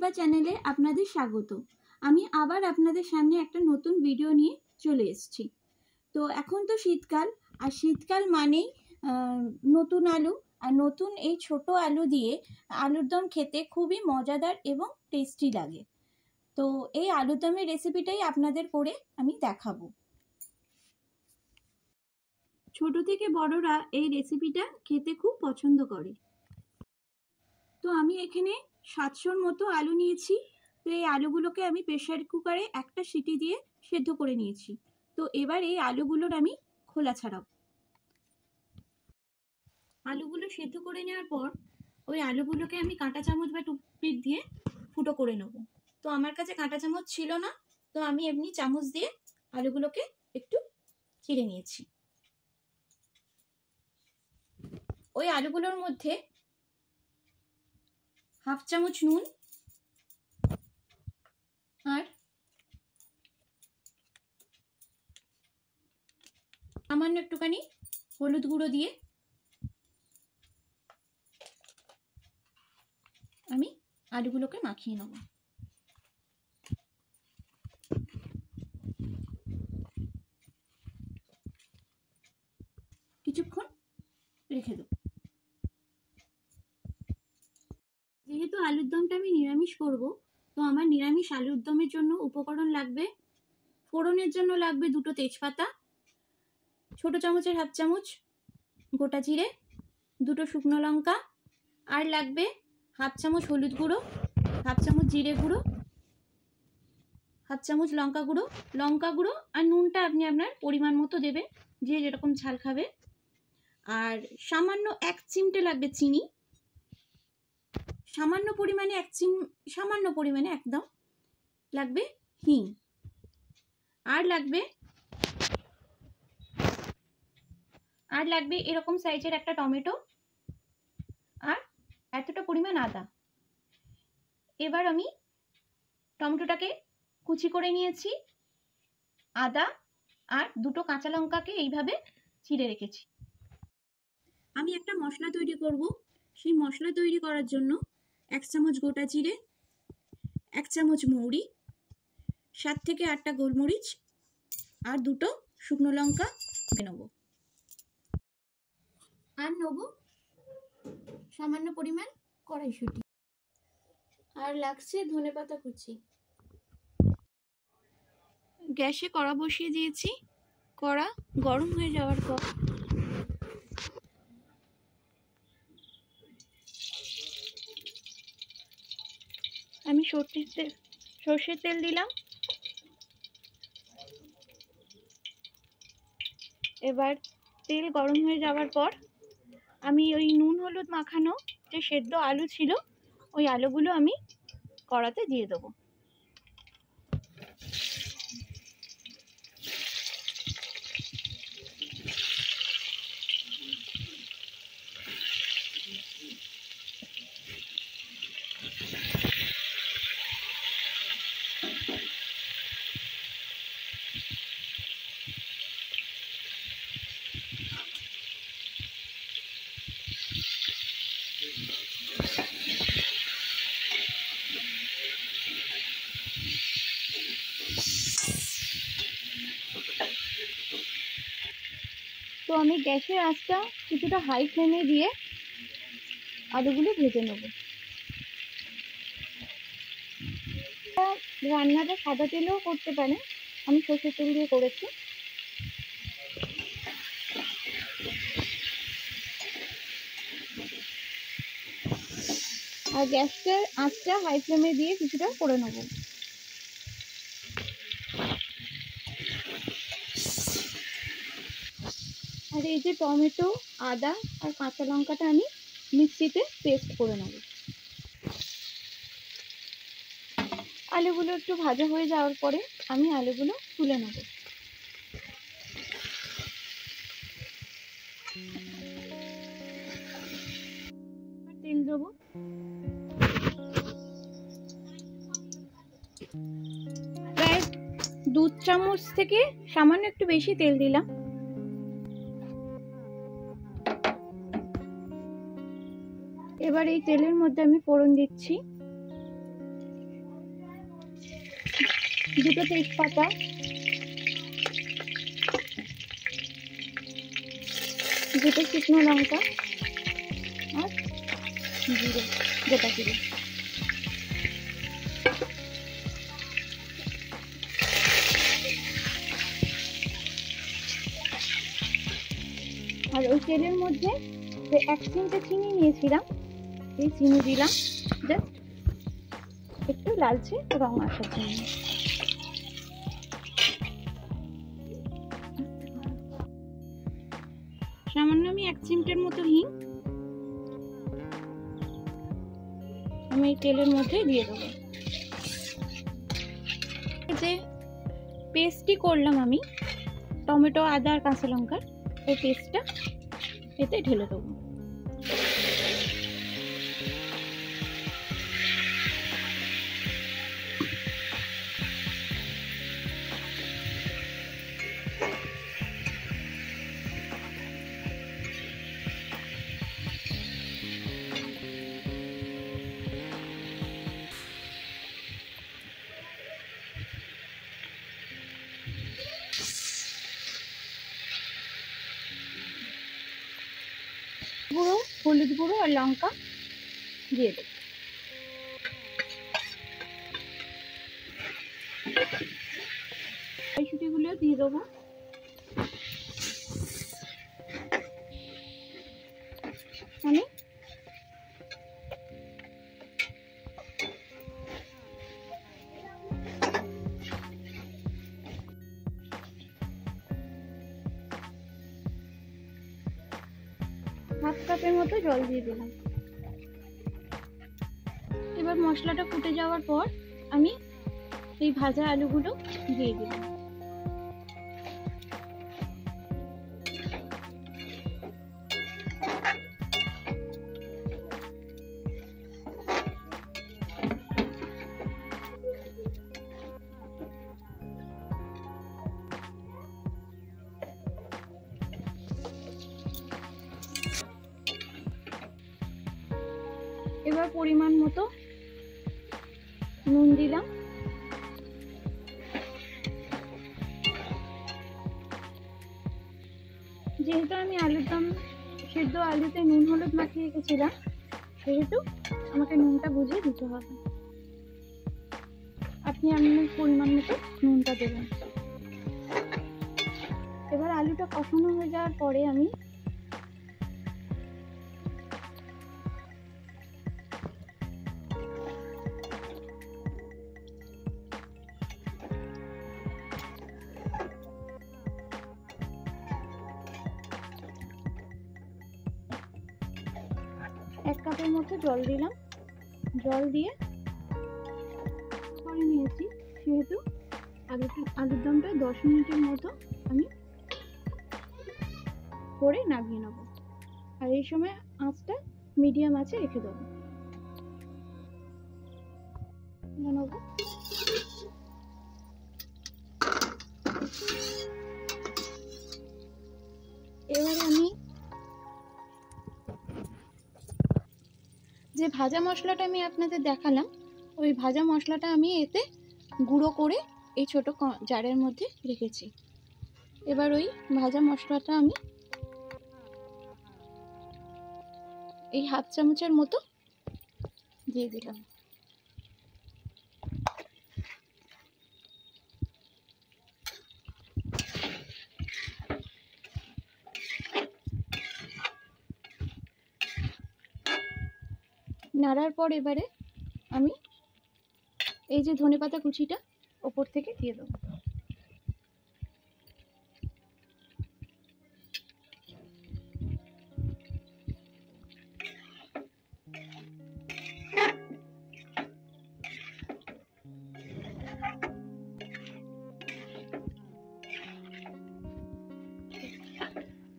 দীপা চ্যানেলে আপনাদের স্বাগত। আমি আবার আপনাদের সামনে একটা নতুন ভিডিও নিয়ে চলে এসেছি। তো এখন তো শীতকাল, আর শীতকাল মানেই নতুন আলু, আর নতুন এই ছোট আলু দিয়ে আলুর দম খেতে খুবই মজাদার এবং টেস্টি লাগে। তো এই আলুর দমের রেসিপিটাই আপনাদের করে আমি দেখাবো। ছোট থেকে বড়রা এই রেসিপিটা খেতে খুব পছন্দ করে। তো আমি এখানে 700-র মতো আলু নিয়েছি। তো এই আলুগুলোকে আমি প্রেসার কুকারে একটা সিটি দিয়ে সেদ্ধ করে নিয়েছি। তো এবার এই আলুগুলোর আমি খোলা ছাড়াবো। আলুগুলো সেদ্ধ করে নেওয়ার পর ওই আলুগুলোকে আমি কাঁটা চামচ বা টুথপিক দিয়ে ফুটো করে নেব। তো আমার কাছে কাঁটা চামচ ছিল না, তো আমি এমনি চামচ দিয়ে আলুগুলোকে একটু চিড়ে নিয়েছি। ওই আলুগুলোর মধ্যে হাফ চামচ নুন আর সামান্য একটুখানি হলুদ গুঁড়ো দিয়ে আমি আলুগুলোকে মাখিয়ে নেব। কিছুক্ষণ রেখে দেব। যেহেতু আলুর দমটা আমি নিরামিষ করব, তো আমার নিরামিষ আলুর দমের জন্য উপকরণ লাগবে, ফোড়নের জন্য লাগবে 2টো তেজপাতা, ছোট চামচের হাফ চামচ গোটা জিরে, 2টো শুকনো লঙ্কা, আর লাগবে হাফ চামচ হলুদ গুঁড়ো, হাফ চামচ জিরে গুঁড়ো, হাফ চামচ লঙ্কা গুঁড়ো, আর নুনটা আপনি আপনার পরিমাণ মতো দেবেন, যে যেরকম ঝাল খাবে। আর সামান্য 1 চিমটে লাগবে চিনি, সামান্য পরিমাণে একদম লাগবে হিং, আর লাগবে এরকম সাইজের একটা টমেটো, আর এতটা পরিমাণ আদা। এবার আমি টমেটোটাকে কুচি করে নিয়েছি, আদা আর 2টো কাঁচা লঙ্কাকে এইভাবে চিড়ে রেখেছি। আমি একটা মশলা তৈরি করব। সেই মশলা তৈরি করার জন্য 1 চামচ গোটা জিরে, 1 চামচ মৌরি, 7 থেকে 8টা গোলমরিচ আর 2টো শুকনো লঙ্কা নেব। আর নেব সামান্য পরিমাণ কড়াইশুঁটি, আর লাগছে ধনেপাতা কুচি। গ্যাসে কড়া বসিয়ে দিয়েছি। কড়া গরম হয়ে যাওয়ার পর আমি সর্ষের তেল দিলাম। এবার তেল গরম হয়ে যাওয়ার পর আমি ওই নুন হলুদ মাখানো যে সেদ্ধ আলু ছিল, ওই আলুগুলো আমি কড়াতে দিয়ে দেবো। তো আমি গ্যাসের আঁচটা কিছুটা হাই ফ্লেমে দিয়ে আলুগুলো ভেজে নেব। রান্নাটা সাদা তেলেও করতে পারেন, আমি সর্ষের তেল দিয়ে করেছি। আর গ্যাসটার আঁচটা হাই ফ্লেমে দিয়ে কিছুটা করে নেব। আর এই যে টমেটো, আদা আর কাঁচা লঙ্কাটা আমি মিক্সিতে পেস্ট করে নেব। আলুগুলো একটু ভাজা হয়ে যাওয়ার পরে আমি আলুগুলো তুলে নেব। তেল দেবো। প্রায় 2 চামচ থেকে সামান্য একটু বেশি তেল দিলাম। এবার এই তেলের মধ্যে আমি ফোড়ন দিচ্ছি। দুটো তেজপাতা, দুটো শুকনো লঙ্কা আর জিরে, গোটা জিরে। আর ওই তেলের মধ্যে যে 1 চিমটে চিনি নিয়েছিলাম, এই চিনি দিলাম জাস্ট একটু লালচে রং আসার জন্য। সামান্য আমি 1 চিমটের মতো হিং আমি এই তেলের মধ্যে দিয়ে দেবো। যে পেস্টটি করলাম আমি টমেটো, আদা আর কাঁচা লঙ্কার, এই পেস্টটা এতে ঢেলে দেবো। গুঁড়ো, হলুদ গুঁড়ো আর লঙ্কা দিয়ে দেব। কড়াইশুঁটিগুলো দিয়ে দেবো। আমি হাফ কাপের মতো জল দিয়ে দিলাম। এবার মশলাটা ফুটে যাওয়ার পর আমি এই ভাজা আলুগুলো দিয়ে দিলাম। এবার পরিমাণ মতো নুন দিলাম। যেহেতু আমি আলুর দম সেদ্ধ আলুতে নুন হলুদ মাখিয়ে রেখেছিলাম, সেহেতু আমাকে নুনটা বুঝে দিতে হবে। আপনি আপনার পরিমাণ মতো নুনটা দেবেন। এবার আলুটা কষানো হয়ে যাওয়ার পরে আমি এক কাপের মতো জল দিলাম। জল দিয়ে করে নিয়েছি, সেহেতু আলুর দমটা 10 মিনিটের মতো আমি করে নামিয়ে নেব। আর এই সময় আঁচটা মিডিয়াম আঁচে রেখে দেবো। এবারে আমি যে ভাজা মশলাটা আমি আপনাদের দেখালাম, ওই ভাজা মশলাটা আমি এতে গুঁড়ো করে এই ছোট জারের মধ্যে রেখেছি। এবার ওই ভাজা মশলাটা আমি এই হাফ চামচের মতো দিয়ে দিলাম। নাড়ার পর এবারে আমি এই যে ধনেপাতা কুচিটা ওপর থেকে দিয়ে দেবো।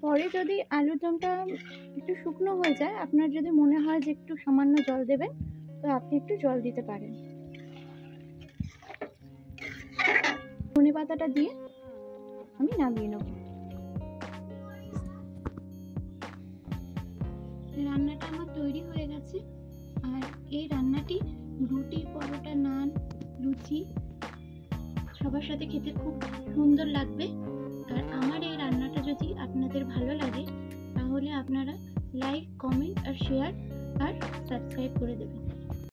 পরে যদি আলুর দমটা একটু শুকনো হয়ে যায়, আপনার যদি মনে হয় যে একটু সামান্য জল দেবেন, তো আপনি একটু জল দিতে পারেন। ধনে পাতাটা দিয়ে আমি নামিয়ে নেব। রান্নাটা আমার তৈরি হয়ে গেছে। আর এই রান্নাটি রুটি, পরোটা, নান, লুচি সবার সাথে খেতে খুব সুন্দর লাগবে। আর আমার এই রান্নাটা যদি আপনাদের ভালো লাগে তাহলে আপনারা লাইক, কমেন্ট আর শেয়ার আর সাবস্ক্রাইব করে দেবেন।